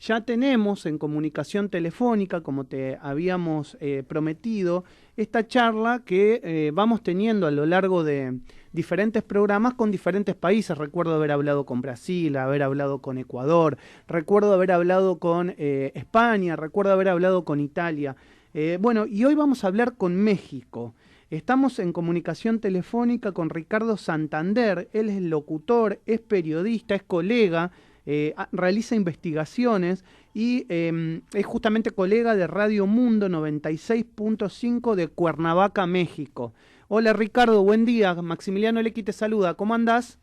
ya tenemos en comunicación telefónica, como te habíamos prometido, esta charla que vamos teniendo a lo largo de diferentes programas con diferentes países. Recuerdo haber hablado con Brasil, haber hablado con Ecuador, recuerdo haber hablado con España, recuerdo haber hablado con Italia. Bueno, y hoy vamos a hablar con México. Estamos en comunicación telefónica con Ricardo Santander. Él es locutor, es periodista, es colega, realiza investigaciones y es justamente colega de Radio Mundo 96.5 de Cuernavaca, México. Hola Ricardo, buen día. Maximiliano Lequi te saluda. ¿Cómo andás?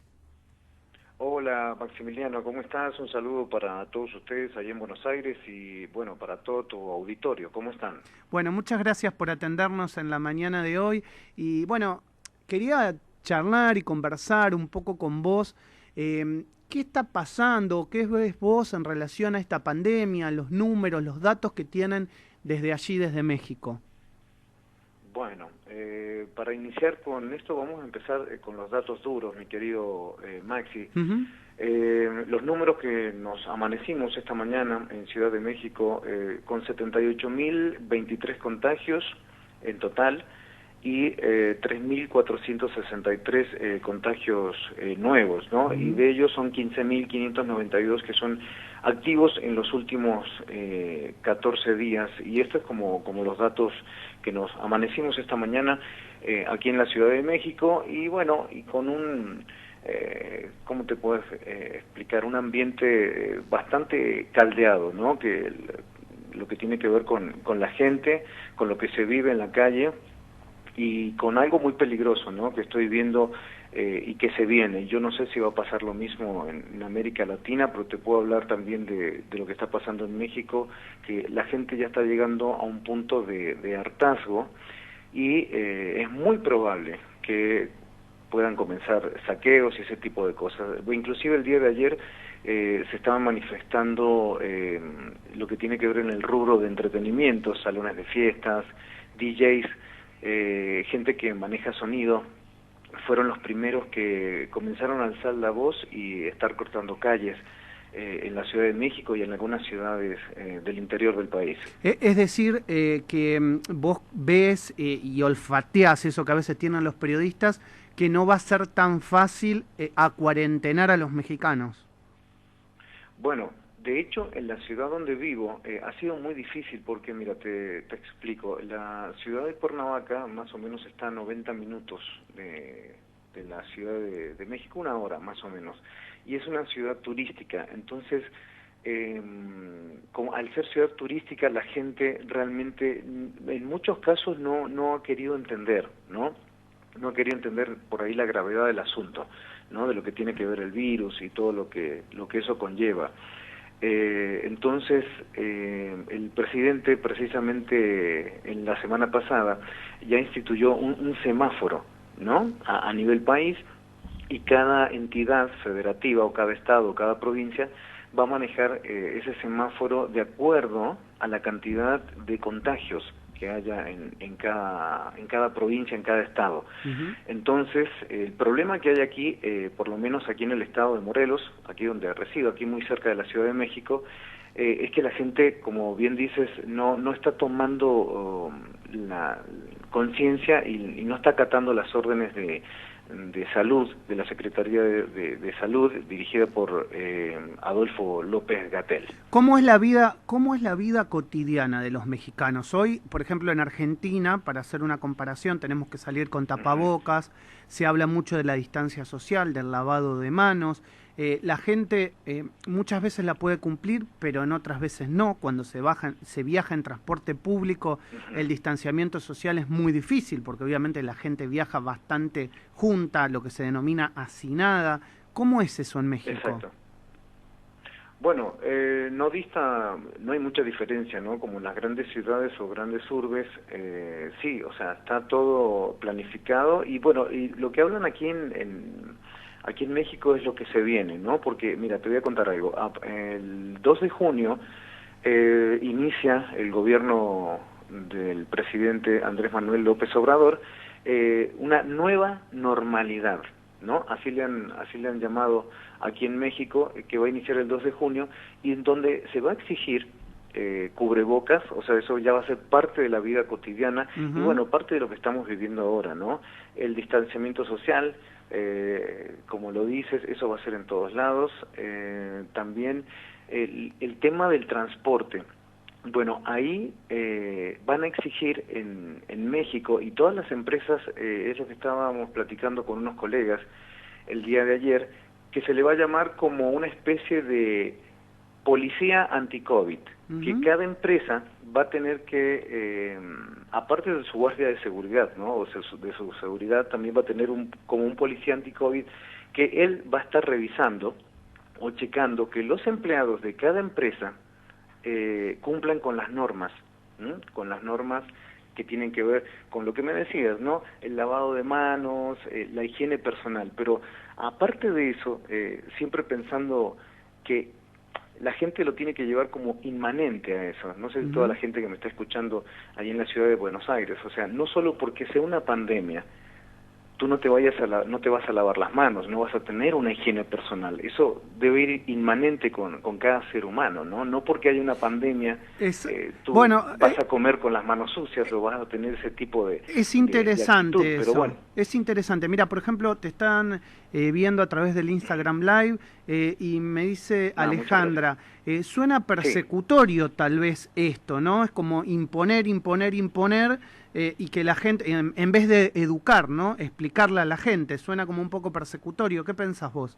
Hola Maximiliano, ¿cómo estás? Un saludo para todos ustedes allá en Buenos Aires y bueno, para todo tu auditorio, ¿cómo están? Bueno, muchas gracias por atendernos en la mañana de hoy y bueno, quería charlar y conversar un poco con vos. ¿Qué está pasando? ¿Qué ves vos en relación a esta pandemia, los números, los datos que tienen desde allí, desde México? Bueno, para iniciar con esto vamos a empezar con los datos duros, mi querido Maxi. Uh-huh. Los números que nos amanecimos esta mañana en Ciudad de México con 78.023 contagios en total y 3.463 contagios nuevos, ¿no? Uh-huh. Y de ellos son 15.592 que son activos en los últimos 14 días. Y esto es como los datos que nos amanecimos esta mañana aquí en la Ciudad de México. Y bueno, y con un... ¿cómo te puedes explicar? Un ambiente bastante caldeado, ¿no? Que lo que tiene que ver con la gente, con lo que se vive en la calle y con algo muy peligroso, ¿no? Que estoy viendo y que se viene. Yo no sé si va a pasar lo mismo en América Latina, pero te puedo hablar también de lo que está pasando en México, que la gente ya está llegando a un punto de hartazgo y es muy probable que puedan comenzar saqueos y ese tipo de cosas. Inclusive el día de ayer se estaban manifestando lo que tiene que ver en el rubro de entretenimiento, salones de fiestas, DJs, gente que maneja sonido, fueron los primeros que comenzaron a alzar la voz y estar cortando calles en la Ciudad de México y en algunas ciudades del interior del país. Es decir, que vos ves y olfateás eso que a veces tienen los periodistas, que no va a ser tan fácil acuarentenar a los mexicanos. Bueno, de hecho, en la ciudad donde vivo ha sido muy difícil porque, mira, te explico. La ciudad de Cuernavaca más o menos está a 90 minutos de la Ciudad de México, 1 hora más o menos. Y es una ciudad turística, entonces, como al ser ciudad turística, la gente realmente, en muchos casos, no ha querido entender, ¿no? No ha querido entender por ahí la gravedad del asunto, ¿no? De lo que tiene que ver el virus y todo lo que eso conlleva. Entonces, el presidente precisamente en la semana pasada ya instituyó un semáforo, ¿no? A nivel país, y cada entidad federativa o cada estado o cada provincia va a manejar ese semáforo de acuerdo a la cantidad de contagios que haya en cada provincia, en cada estado. Uh-huh. Entonces, el problema que hay aquí, por lo menos aquí en el estado de Morelos, aquí donde resido, aquí muy cerca de la Ciudad de México, es que la gente, como bien dices, no está tomando la conciencia y no está acatando las órdenes de salud, de la Secretaría de Salud, dirigida por Adolfo López-Gatell. ¿Cómo es la vida cotidiana de los mexicanos? Hoy, por ejemplo, en Argentina, para hacer una comparación, tenemos que salir con tapabocas, se habla mucho de la distancia social, del lavado de manos. La gente muchas veces la puede cumplir, pero en otras veces no. Cuando se viaja en transporte público, el distanciamiento social es muy difícil, porque obviamente la gente viaja bastante junta, lo que se denomina hacinada. ¿Cómo es eso en México? Exacto. Bueno, no hay mucha diferencia, ¿no? Como en las grandes ciudades o grandes urbes, sí, o sea, está todo planificado y bueno, y lo que hablan aquí aquí en México es lo que se viene, ¿no? Porque, mira, te voy a contar algo. El 2 de junio inicia el gobierno del presidente Andrés Manuel López Obrador una nueva normalidad, ¿no? Así le han llamado aquí en México, que va a iniciar el 2 de junio, y en donde se va a exigir cubrebocas, o sea, eso ya va a ser parte de la vida cotidiana, y bueno, parte de lo que estamos viviendo ahora, ¿no? El distanciamiento social, como lo dices, eso va a ser en todos lados. También el tema del transporte. Bueno, ahí van a exigir en México, y todas las empresas, es lo que estábamos platicando con unos colegas el día de ayer, que se le va a llamar como una especie de policía anti-COVID, que cada empresa va a tener que, aparte de su guardia de seguridad, ¿no? O sea, de su seguridad, también va a tener como un policía anti-COVID, que él va a estar revisando o checando que los empleados de cada empresa cumplan con las normas, con las normas que tienen que ver con lo que me decías, ¿no? El lavado de manos, la higiene personal, pero aparte de eso, siempre pensando que la gente lo tiene que llevar como inmanente a eso. No sé si toda la gente que me está escuchando allí en la ciudad de Buenos Aires, o sea, no solo porque sea una pandemia, tú no te vas a lavar las manos, no vas a tener una higiene personal. Eso debe ir inmanente con cada ser humano, ¿no? No porque haya una pandemia, tú vas a comer con las manos sucias o vas a tener ese tipo de Es interesante de actitud, eso, pero bueno. es interesante. Mira, por ejemplo, te están viendo a través del Instagram Live y me dice Alejandra, suena persecutorio tal vez esto, ¿no? Es como imponer, y que la gente, en vez de educar, ¿no? Explicarle a la gente, suena como un poco persecutorio. ¿Qué pensás vos?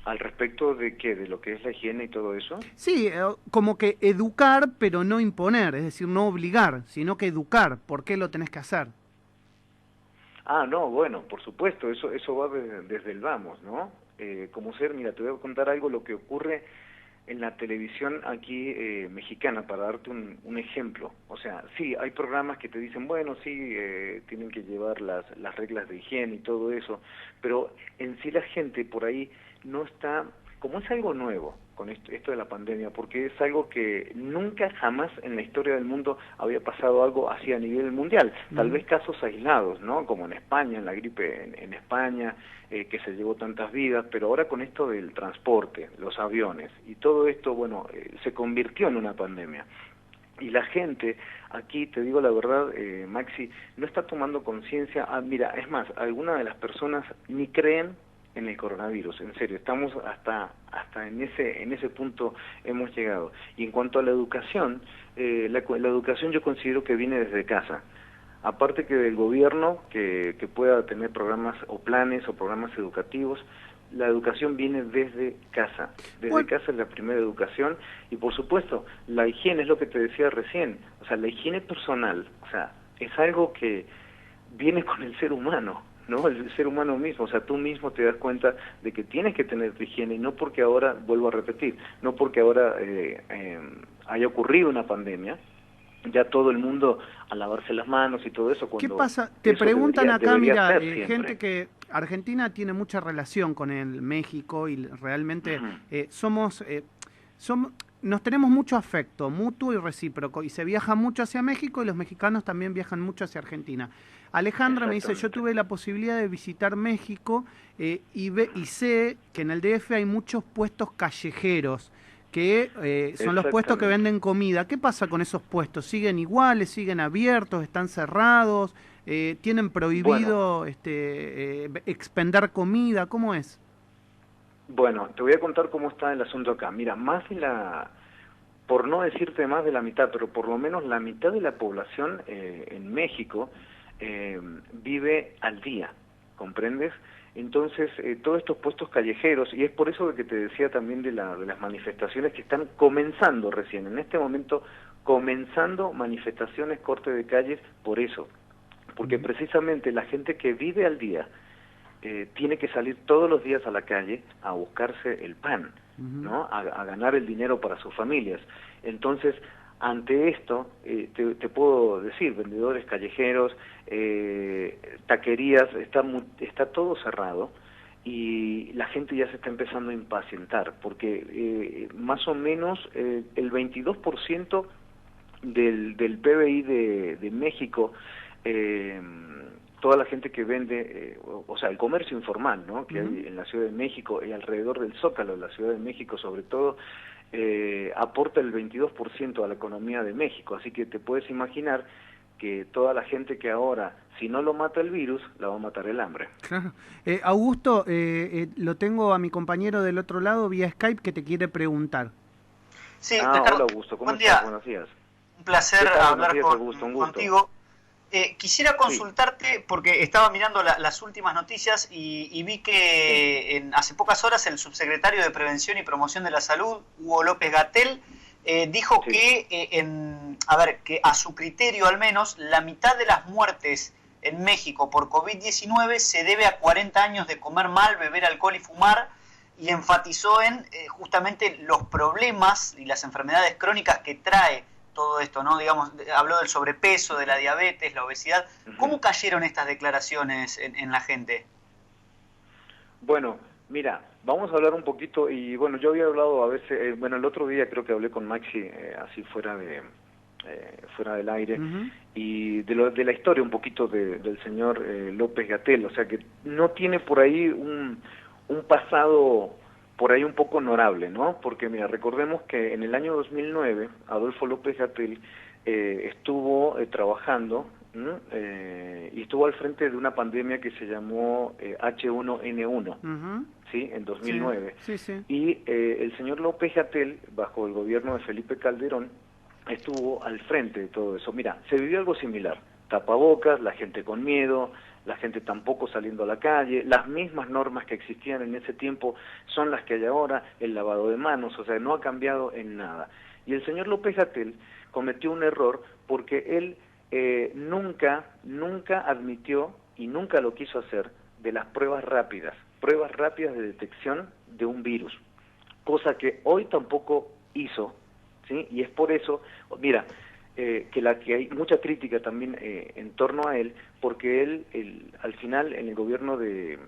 ¿Al respecto de qué? ¿De lo que es la higiene y todo eso? Sí, como que educar, pero no imponer, es decir, no obligar, sino que educar. ¿Por qué lo tenés que hacer? Ah, no, bueno, por supuesto, eso va desde el vamos, ¿no? Como ser, mira, te voy a contar algo, lo que ocurre en la televisión aquí mexicana, para darte un ejemplo. O sea, sí, hay programas que te dicen, bueno, sí, tienen que llevar las reglas de higiene y todo eso, pero en sí la gente por ahí no está, como es algo nuevo con esto de la pandemia, porque es algo que nunca jamás en la historia del mundo había pasado algo así a nivel mundial, tal vez casos aislados, ¿no? Como en España, en la gripe en España, que se llevó tantas vidas, pero ahora con esto del transporte, los aviones y todo esto, bueno, se convirtió en una pandemia. Y la gente, aquí te digo la verdad, Maxi, no está tomando conciencia. Mira, es más, algunas de las personas ni creen en el coronavirus, en serio, estamos hasta en ese punto hemos llegado. Y en cuanto a la educación, la educación yo considero que viene desde casa. Aparte que del gobierno, que pueda tener programas o planes o programas educativos, la educación viene desde casa. Desde casa es la primera educación, y por supuesto, la higiene es lo que te decía recién. O sea, la higiene personal, o sea, es algo que viene con el ser humano, ¿no? El ser humano mismo, o sea, tú mismo te das cuenta de que tienes que tener tu higiene, y no porque ahora, vuelvo a repetir, no porque ahora haya ocurrido una pandemia, ya todo el mundo a lavarse las manos y todo eso. ¿Qué pasa? Te preguntan acá, mira, gente que Argentina tiene mucha relación con el México y realmente nos tenemos mucho afecto mutuo y recíproco, y se viaja mucho hacia México y los mexicanos también viajan mucho hacia Argentina. Alejandra me dice, yo tuve la posibilidad de visitar México y sé que en el DF hay muchos puestos callejeros que son los puestos que venden comida. ¿Qué pasa con esos puestos? ¿Siguen iguales? ¿Siguen abiertos? ¿Están cerrados? ¿Tienen prohibido expender comida? ¿Cómo es? Bueno, te voy a contar cómo está el asunto acá. Mira, por no decirte más de la mitad, pero por lo menos la mitad de la población en México vive al día, ¿comprendes? Entonces, todos estos puestos callejeros, y es por eso que te decía también de las manifestaciones que están comenzando recién, en este momento, comenzando manifestaciones, corte de calles, por eso, porque precisamente la gente que vive al día tiene que salir todos los días a la calle a buscarse el pan, ¿no? A ganar el dinero para sus familias. Entonces, ante esto, te puedo decir, vendedores callejeros, taquerías, está todo cerrado, y la gente ya se está empezando a impacientar, porque más o menos el 22% del PBI de México toda la gente que vende, o sea, el comercio informal, ¿no?, que hay en la Ciudad de México y alrededor del Zócalo de la Ciudad de México sobre todo, aporta el 22% a la economía de México, así que te puedes imaginar que toda la gente que ahora, si no lo mata el virus, la va a matar el hambre. Claro. Augusto, lo tengo a mi compañero del otro lado vía Skype que te quiere preguntar. Sí, Hola Ricardo, Augusto, ¿cómo buen estás? día. Buenos días. Un placer hablar Días, Augusto, un gusto. contigo. Quisiera consultarte, porque estaba mirando las últimas noticias y vi que hace pocas horas el subsecretario de Prevención y Promoción de la Salud, Hugo López-Gatell, dijo que, que a su criterio al menos, la mitad de las muertes en México por COVID-19 se debe a 40 años de comer mal, beber alcohol y fumar, y enfatizó en justamente los problemas y las enfermedades crónicas que trae todo esto, ¿no? Digamos, habló del sobrepeso, de la diabetes, la obesidad. ¿Cómo cayeron estas declaraciones en la gente? Bueno, mira, vamos a hablar un poquito, y bueno, yo había hablado a veces, bueno, el otro día creo que hablé con Maxi, así fuera del aire, y de la historia un poquito del señor López-Gatell, o sea que no tiene por ahí un pasado por ahí un poco honorable, ¿no? Porque mira, recordemos que en el año 2009 Adolfo López-Gatell estuvo trabajando y estuvo al frente de una pandemia que se llamó H1N1, ¿sí? En 2009. Sí, sí, sí. Y el señor López-Gatell, bajo el gobierno de Felipe Calderón, estuvo al frente de todo eso. Mira, se vivió algo similar, tapabocas, la gente con miedo, la gente tampoco saliendo a la calle, las mismas normas que existían en ese tiempo son las que hay ahora, el lavado de manos, o sea, no ha cambiado en nada. Y el señor López-Gatell cometió un error porque él nunca admitió y nunca lo quiso hacer de las pruebas rápidas de detección de un virus, cosa que hoy tampoco hizo, ¿sí? Y es por eso, mira, que hay mucha crítica también en torno a él, porque él al final en el gobierno de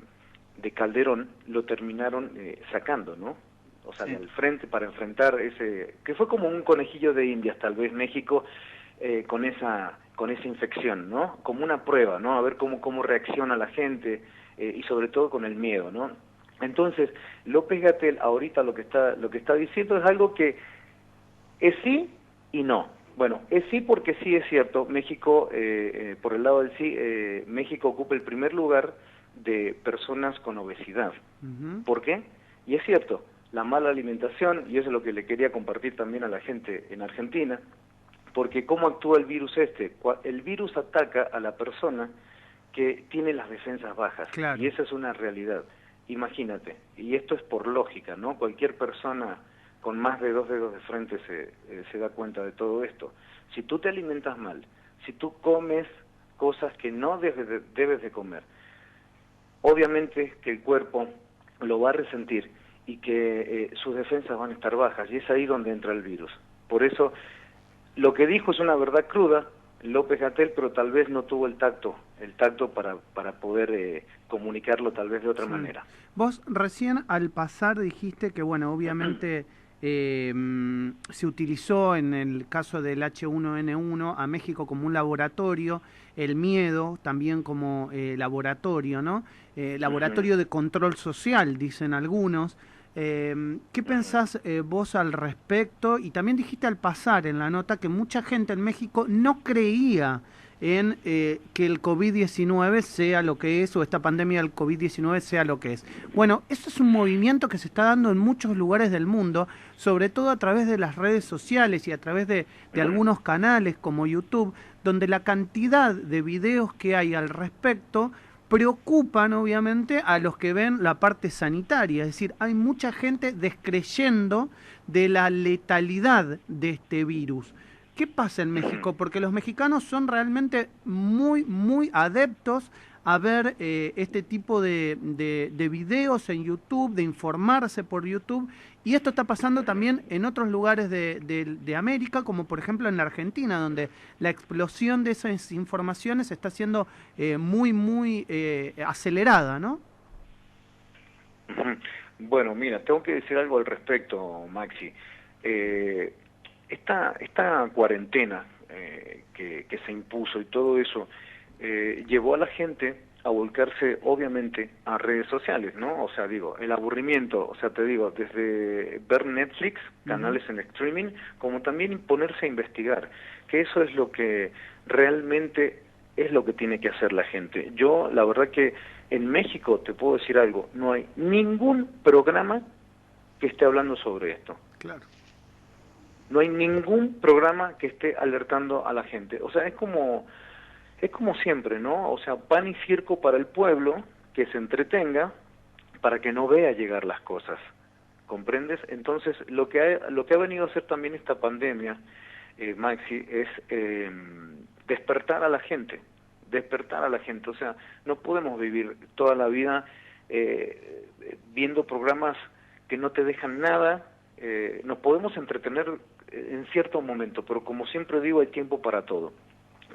Calderón lo terminaron sacando, ¿no? O sea, del frente para enfrentar ese, que fue como un conejillo de Indias tal vez México con esa infección, ¿no? Como una prueba, ¿no? A ver cómo reacciona la gente y sobre todo con el miedo, ¿no? Entonces, López-Gatell ahorita lo que está diciendo es algo que es sí y no. Bueno, es sí porque sí es cierto, México, por el lado del sí, México ocupa el primer lugar de personas con obesidad. ¿Por qué? Y es cierto, la mala alimentación, y eso es lo que le quería compartir también a la gente en Argentina, porque ¿cómo actúa el virus este? El virus ataca a la persona que tiene las defensas bajas, Claro. Y esa es una realidad. Imagínate, y esto es por lógica, ¿no? Cualquier persona con más de 2 dedos de frente se da cuenta de todo esto. Si tú te alimentas mal, si tú comes cosas que no debes de comer, obviamente que el cuerpo lo va a resentir y que sus defensas van a estar bajas, y es ahí donde entra el virus. Por eso, lo que dijo es una verdad cruda, López-Gatell, pero tal vez no tuvo el tacto para poder comunicarlo tal vez de otra manera. Vos recién al pasar dijiste que, bueno, obviamente se utilizó en el caso del H1N1 a México como un laboratorio, el miedo también como laboratorio, ¿no? Laboratorio de control social, dicen algunos. ¿Qué pensás vos al respecto? Y también dijiste al pasar en la nota que mucha gente en México no creía en que el COVID-19 sea lo que es, o esta pandemia del COVID-19 sea lo que es. Bueno, eso es un movimiento que se está dando en muchos lugares del mundo, sobre todo a través de las redes sociales y a través de algunos canales como YouTube, donde la cantidad de videos que hay al respecto preocupan obviamente a los que ven la parte sanitaria, es decir, hay mucha gente descreyendo de la letalidad de este virus. ¿Qué pasa en México? Porque los mexicanos son realmente muy adeptos a ver este tipo de videos en YouTube, de informarse por YouTube, y esto está pasando también en otros lugares de América, como por ejemplo en la Argentina, donde la explosión de esas informaciones está siendo muy acelerada, ¿no? Bueno, mira, tengo que decir algo al respecto, Maxi. Esta cuarentena que se impuso y todo eso, llevó a la gente a volcarse obviamente a redes sociales, ¿no? O sea, digo, el aburrimiento, o sea, te digo, desde ver Netflix, canales en streaming, como también ponerse a investigar, que eso es lo que realmente es lo que tiene que hacer la gente. Yo, la verdad que en México, te puedo decir algo, no hay ningún programa que esté hablando sobre esto. Claro. No hay ningún programa que esté alertando a la gente. O sea, es como siempre, ¿no? O sea, pan y circo para el pueblo, que se entretenga, para que no vea llegar las cosas. ¿Comprendes? Entonces, lo que ha venido a hacer también esta pandemia, Maxi, es despertar a la gente. Despertar a la gente. O sea, no podemos vivir toda la vida viendo programas que no te dejan nada. Nos podemos entretener en cierto momento, pero como siempre digo, hay tiempo para todo.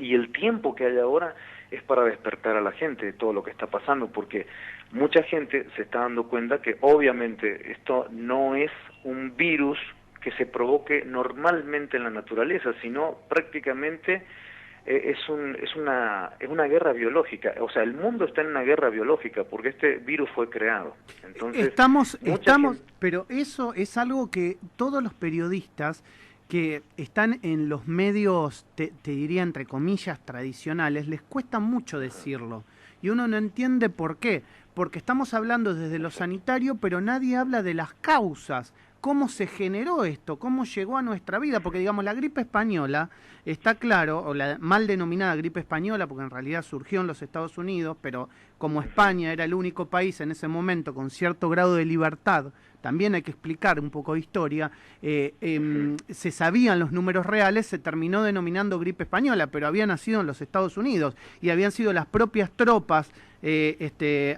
Y el tiempo que hay ahora es para despertar a la gente de todo lo que está pasando, porque mucha gente se está dando cuenta que obviamente esto no es un virus que se provoque normalmente en la naturaleza, sino prácticamente es una guerra biológica. O sea, el mundo está en una guerra biológica porque este virus fue creado. Entonces, estamos, pero eso es algo que todos los periodistas que están en los medios, te diría entre comillas, tradicionales, les cuesta mucho decirlo. Y uno no entiende por qué. Porque estamos hablando desde lo sanitario, pero nadie habla de las causas. ¿Cómo se generó esto? ¿Cómo llegó a nuestra vida? Porque, digamos, la gripe española, está claro, o la mal denominada gripe española, porque en realidad surgió en los Estados Unidos, pero como España era el único país en ese momento con cierto grado de libertad, también hay que explicar un poco de historia, se sabían los números reales, se terminó denominando gripe española, pero había nacido en los Estados Unidos y habían sido las propias tropas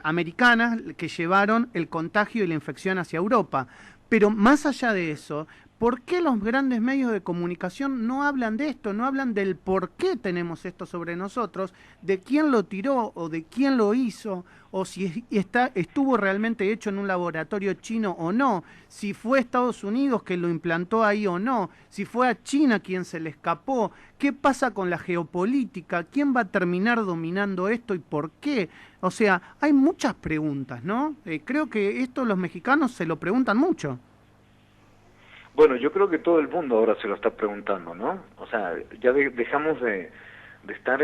americanas que llevaron el contagio y la infección hacia Europa. Pero más allá de eso, ¿por qué los grandes medios de comunicación no hablan de esto? No hablan del por qué tenemos esto sobre nosotros, de quién lo tiró o de quién lo hizo, o si estuvo realmente hecho en un laboratorio chino o no, si fue Estados Unidos que lo implantó ahí o no, si fue a China quien se le escapó, qué pasa con la geopolítica, quién va a terminar dominando esto y por qué. O sea, hay muchas preguntas, ¿no? Creo que esto los mexicanos se lo preguntan mucho. Bueno, yo creo que todo el mundo ahora se lo está preguntando, ¿no? O sea, ya dejamos de estar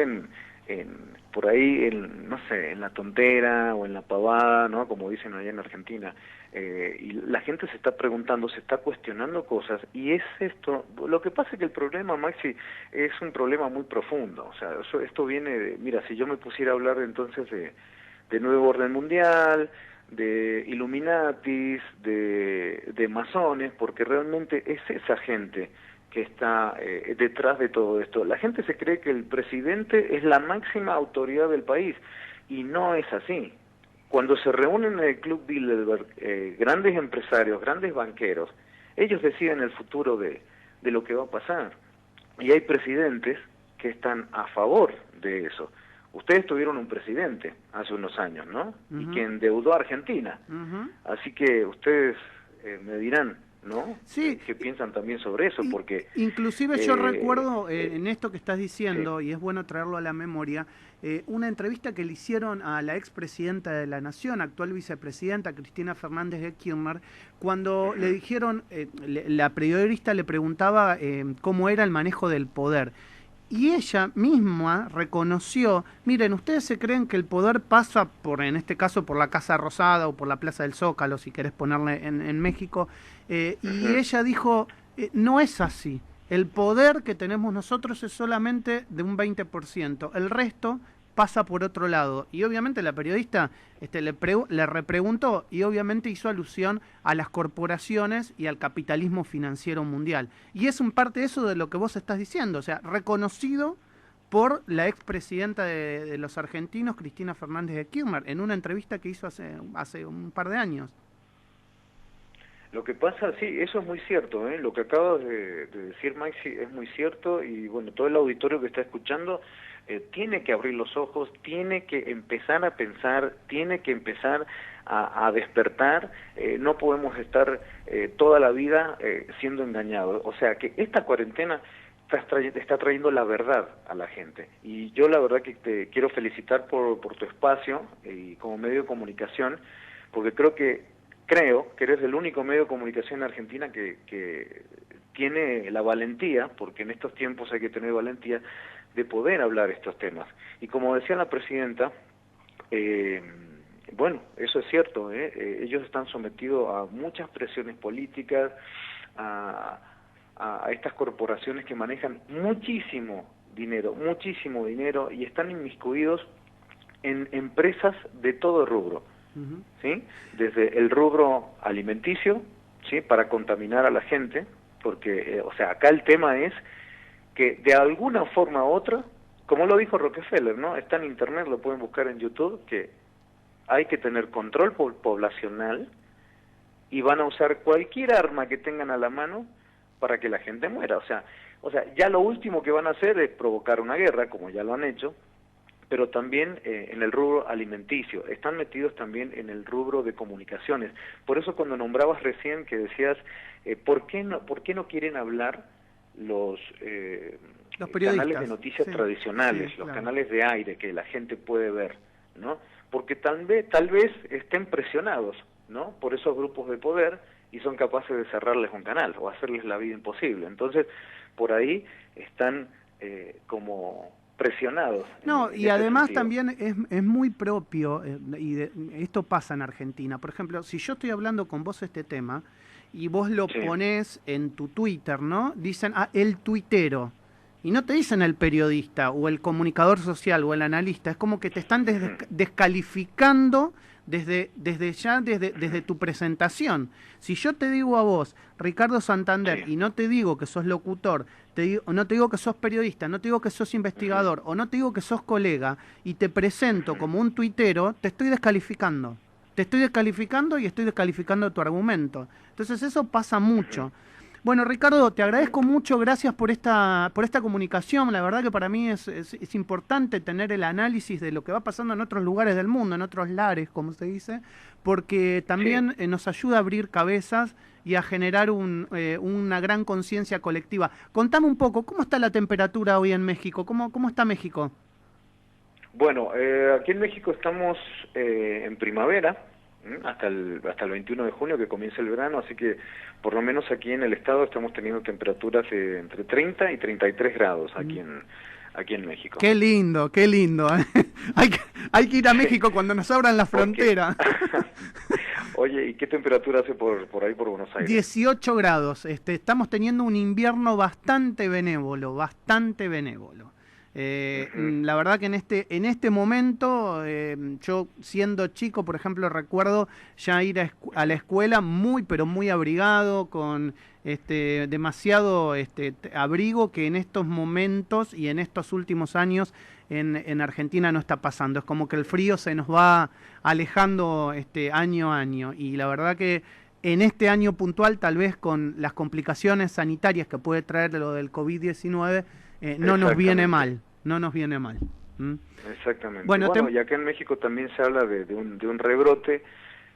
por ahí, no sé, en la tontera o en la pavada, ¿no? Como dicen allá en Argentina. Y la gente se está preguntando, se está cuestionando cosas, y es esto. Lo que pasa es que el problema, Maxi, es un problema muy profundo. O sea, esto viene de, mira, si yo me pusiera a hablar entonces de nuevo orden mundial, de Illuminatis, de masones, porque realmente es esa gente que está detrás de todo esto. La gente se cree que el presidente es la máxima autoridad del país, y no es así. Cuando se reúnen en el Club Bilderberg grandes empresarios, grandes banqueros, ellos deciden el futuro de lo que va a pasar. Y hay presidentes que están a favor de eso. Ustedes tuvieron un presidente hace unos años, ¿no? Y que endeudó a Argentina. Así que ustedes me dirán, ¿no? Sí. ¿Qué piensan también sobre eso? Porque inclusive yo recuerdo en esto que estás diciendo, sí, y es bueno traerlo a la memoria, una entrevista que le hicieron a la expresidenta de la Nación, actual vicepresidenta Cristina Fernández de Kirchner, cuando le dijeron, la periodista le preguntaba cómo era el manejo del poder. Y ella misma reconoció, miren, ustedes se creen que el poder pasa por, en este caso, por la Casa Rosada o por la Plaza del Zócalo, si querés ponerle en México, y ella dijo, no es así. El poder que tenemos nosotros es solamente de un 20%, el resto pasa por otro lado. Y obviamente la periodista le repreguntó y obviamente hizo alusión a las corporaciones y al capitalismo financiero mundial. Y es un parte de eso de lo que vos estás diciendo, o sea, reconocido por la expresidenta de los argentinos, Cristina Fernández de Kirchner, en una entrevista que hizo hace un par de años. Lo que pasa, sí, eso es muy cierto, ¿eh? Lo que acabas de decir, Maxi, es muy cierto, y bueno, todo el auditorio que está escuchando tiene que abrir los ojos, tiene que empezar a pensar, tiene que empezar a despertar. No podemos estar toda la vida siendo engañados. O sea, que esta cuarentena está trayendo la verdad a la gente. Y yo la verdad que te quiero felicitar por tu espacio y como medio de comunicación, porque creo que eres el único medio de comunicación en Argentina que tiene la valentía, porque en estos tiempos hay que tener valentía, de poder hablar estos temas. Y como decía la presidenta, bueno, eso es cierto, ellos están sometidos a muchas presiones políticas, a estas corporaciones que manejan muchísimo dinero, y están inmiscuidos en empresas de todo rubro, ¿sí? Desde el rubro alimenticio, ¿sí? Para contaminar a la gente, porque, o sea, acá el tema es que de alguna forma u otra, como lo dijo Rockefeller, ¿no? Está en internet, lo pueden buscar en YouTube, que hay que tener control poblacional y van a usar cualquier arma que tengan a la mano para que la gente muera. O sea, ya lo último que van a hacer es provocar una guerra, como ya lo han hecho, pero también en el rubro alimenticio, están metidos también en el rubro de comunicaciones. Por eso cuando nombrabas recién que decías, ¿por qué no quieren hablar los canales de noticias tradicionales, los canales de aire que la gente puede ver, ¿no? Porque tal vez estén presionados, ¿no? Por esos grupos de poder y son capaces de cerrarles un canal o hacerles la vida imposible. Entonces, por ahí están como presionados. No, y además también es muy propio, esto pasa en Argentina. Por ejemplo, si yo estoy hablando con vos este tema y vos lo ponés en tu Twitter, ¿no? Dicen, el tuitero. Y no te dicen el periodista o el comunicador social o el analista. Es como que te están descalificando desde tu presentación. Si yo te digo a vos, Ricardo Santander, y no te digo que sos locutor, no te digo que sos periodista, no te digo que sos investigador, o no te digo que sos colega, y te presento como un tuitero, te estoy descalificando. Te estoy descalificando y estoy descalificando tu argumento. Entonces eso pasa mucho. Bueno, Ricardo, te agradezco mucho, gracias por esta comunicación. La verdad que para mí es importante tener el análisis de lo que va pasando en otros lugares del mundo, en otros lares, como se dice, porque también nos ayuda a abrir cabezas y a generar una gran conciencia colectiva. Contame un poco, ¿cómo está la temperatura hoy en México? ¿Cómo está México? Bueno, aquí en México estamos en primavera, hasta el 21 de junio que comienza el verano, así que por lo menos aquí en el estado estamos teniendo temperaturas entre 30 y 33 grados aquí en México. Qué lindo, qué lindo. Hay que ir a México cuando nos abran la frontera. Oye, ¿y qué temperatura hace por ahí por Buenos Aires? 18 grados. Estamos teniendo un invierno bastante benévolo, La verdad que en este momento, yo siendo chico, por ejemplo, recuerdo ya ir a la escuela pero muy abrigado, con demasiado abrigo, que en estos momentos y en estos últimos años en Argentina no está pasando. Es como que el frío se nos va alejando año a año, y la verdad que en este año puntual, tal vez con las complicaciones sanitarias que puede traer lo del COVID-19, no nos viene mal. Exactamente. Bueno, y acá en México también se habla de un rebrote,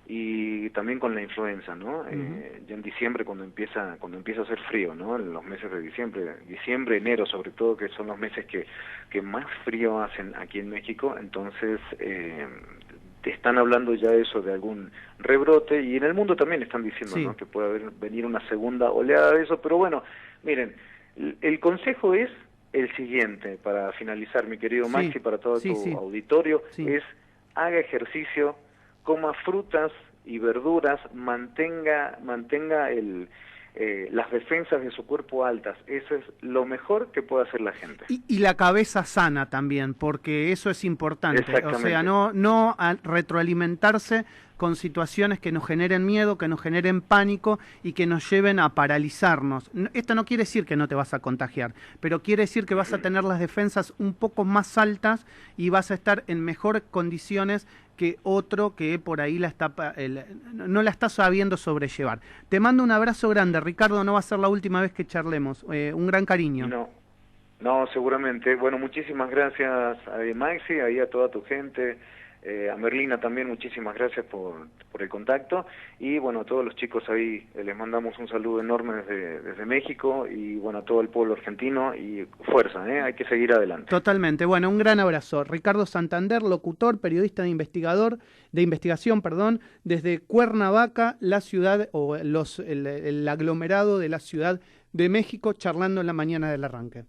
y también con la influenza, ¿no? Ya en diciembre cuando empieza a hacer frío, ¿no? En los meses de diciembre, enero sobre todo, que son los meses que más frío hacen aquí en México. Entonces te están hablando ya eso de algún rebrote, y en el mundo también están diciendo, ¿no? Que puede venir una segunda oleada de eso. Pero bueno, miren, el consejo es el siguiente, para finalizar, mi querido Maxi, para todo tu auditorio, es haga ejercicio, coma frutas y verduras, mantenga las defensas de su cuerpo altas. Eso es lo mejor que puede hacer la gente. Y la cabeza sana también, porque eso es importante. O sea, no retroalimentarse con situaciones que nos generen miedo, que nos generen pánico y que nos lleven a paralizarnos. Esto no quiere decir que no te vas a contagiar, pero quiere decir que vas a tener las defensas un poco más altas y vas a estar en mejores condiciones que otro que por ahí no la está sabiendo sobrellevar. Te mando un abrazo grande, Ricardo, no va a ser la última vez que charlemos. Un gran cariño. No, seguramente. Bueno, muchísimas gracias a Maxi, ahí a toda tu gente. A Merlina también, muchísimas gracias por el contacto. Y bueno, a todos los chicos ahí les mandamos un saludo enorme desde México, y bueno, a todo el pueblo argentino, y fuerza, hay que seguir adelante. Totalmente. Bueno, un gran abrazo. Ricardo Santander, locutor, periodista de investigación, desde Cuernavaca, la ciudad o el aglomerado de la Ciudad de México, charlando en la mañana del arranque.